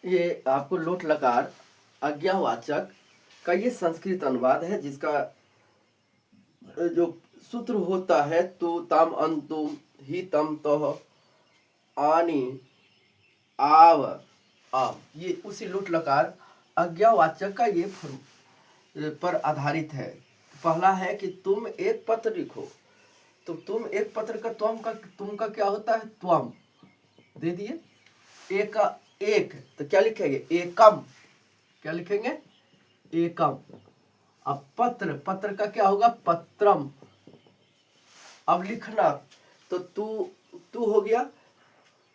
ये आपको लोट लकार आज्ञावाचक का ये संस्कृत अनुवाद है, जिसका जो सूत्र होता है तु तम अंतुम ही तम तह आनी आव आव, ये उसी लोट लकार आज्ञावाचक का ये पर आधारित है। पहला है कि तुम एक पत्र लिखो, तो तुम एक पत्र का तुम का क्या होता है, त्वम दे दिए। एक का एक, तो क्या लिखेंगे, एकम, क्या लिखेंगे, एकम। अब पत्र का क्या होगा, पत्रम। अब लिखना, तो तू हो गया,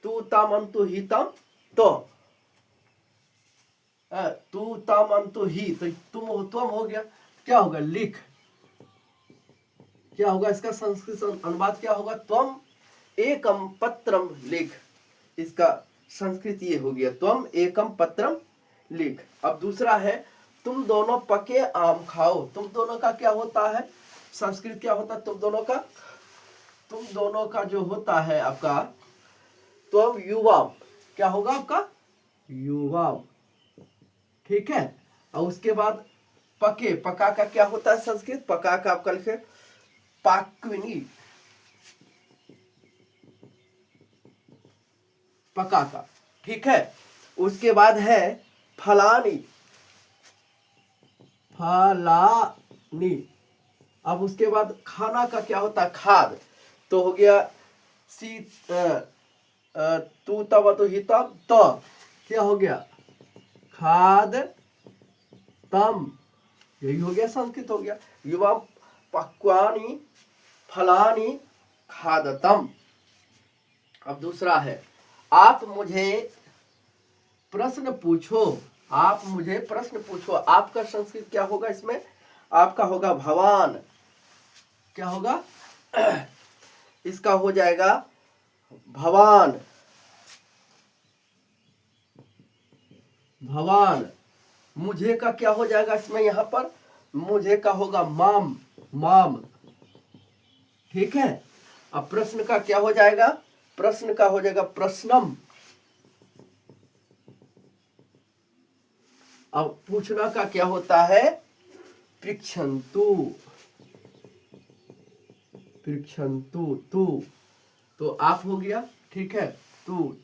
तू ताम अंतु ही तम तो, तू ताम अंतु ही, तो तुम हो गया, क्या होगा, लिख। क्या होगा इसका संस्कृत अनुवाद, क्या होगा, त्वम एकम पत्रम लिख। इसका संस्कृत ये हो गया, त्वम एकम पत्रम लिख। अब दूसरा है, तुम दोनों पके आम खाओ। तुम दोनों का क्या होता है, संस्कृत क्या होता है, तुम दोनों का जो होता है आपका, त्वम युवाम, क्या होगा आपका, युवाम, ठीक है। और उसके बाद पका का क्या होता है संस्कृत, पका का आपका लिखे पाक्विनी, पका का, ठीक है। उसके बाद है फलानी, फलानी। अब उसके बाद खाना का क्या होता है, खाद, तो हो गया तू तब तो ही तब तो, क्या हो गया, खाद तम, यही हो गया, संस्कृत हो गया। युवा पक्वानी फलानी खादतम। अब दूसरा है, आप मुझे प्रश्न पूछो, आप मुझे प्रश्न पूछो। आपका संस्कृत क्या होगा इसमें, आपका होगा भवान, क्या होगा इसका हो जाएगा भवान, भवान। मुझे का क्या हो जाएगा इसमें, यहां पर मुझे का होगा माम, माम, ठीक है। अब प्रश्न का क्या हो जाएगा, प्रश्न का हो जाएगा प्रश्नम। अब पूछना का क्या होता है, पृच्छन्तु, पृच्छन्तु, तू, तो आप हो गया, ठीक है, तू,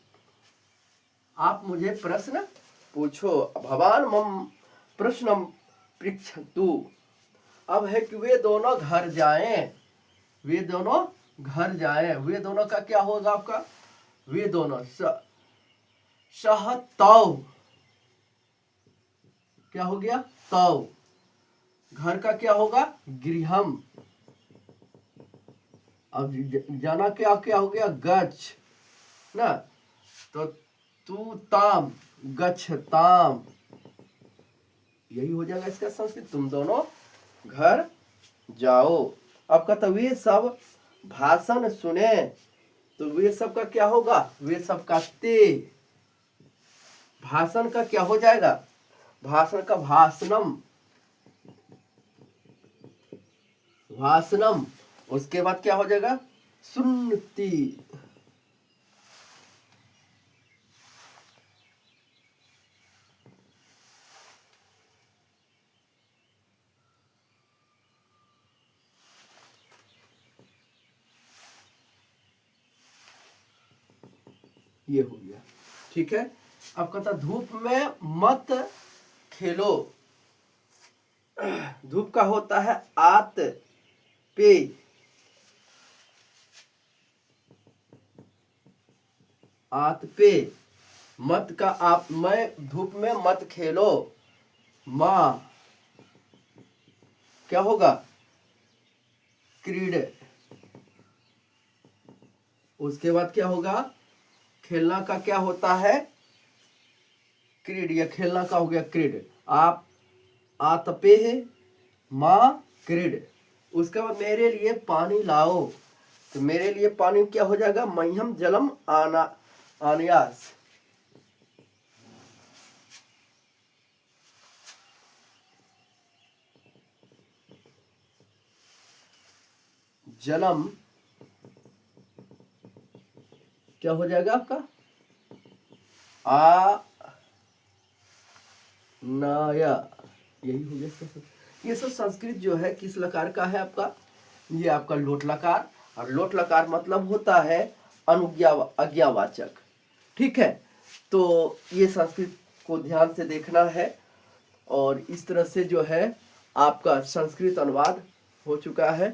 आप मुझे प्रश्न पूछो, भवान मम प्रश्नम पृच्छन्तु। अब है कि वे दोनों घर जाएं, वे दोनों घर जाएं। वे दोनों का क्या होगा आपका, वे दोनों सहतौ, क्या हो गया, तौ। घर का क्या होगा, गृहम। अब जाना क्या क्या हो गया, गच्छ ना, तो तू ताम गच्छताम, यही हो जाएगा इसका संस्कृत, तुम दोनों घर जाओ। अब कहता वे सब भाषण सुने, तो वे सब का क्या होगा, वे सब का ते। भाषण का क्या हो जाएगा, भाषण का भाषणम, भाषणम। उसके बाद क्या हो जाएगा, सुन्नति, ये हो गया, ठीक है। अब कहता धूप में मत खेलो, धूप का होता है आत पे, आत पे। मत का आप, मैं धूप में मत खेलो, मां, क्या होगा, क्रीड। उसके बाद क्या होगा, खेलना का क्या होता है, क्रीड, या खेलना का हो गया क्रीड। आप आतपे है, मां क्रीड। उसके बाद मेरे लिए पानी लाओ, तो मेरे लिए पानी क्या हो जाएगा, मह्यम जलम आना आनयास, जलम क्या हो जाएगा आपका, नाया, यही हो गया इसका। ये सब संस्कृत जो है किस लकार का है आपका? ये आपका लोट लकार, और लोट लकार मतलब होता है अनुज्ञा आज्ञावाचक। ठीक है, तो ये संस्कृत को ध्यान से देखना है। और इस तरह से जो है आपका संस्कृत अनुवाद हो चुका है।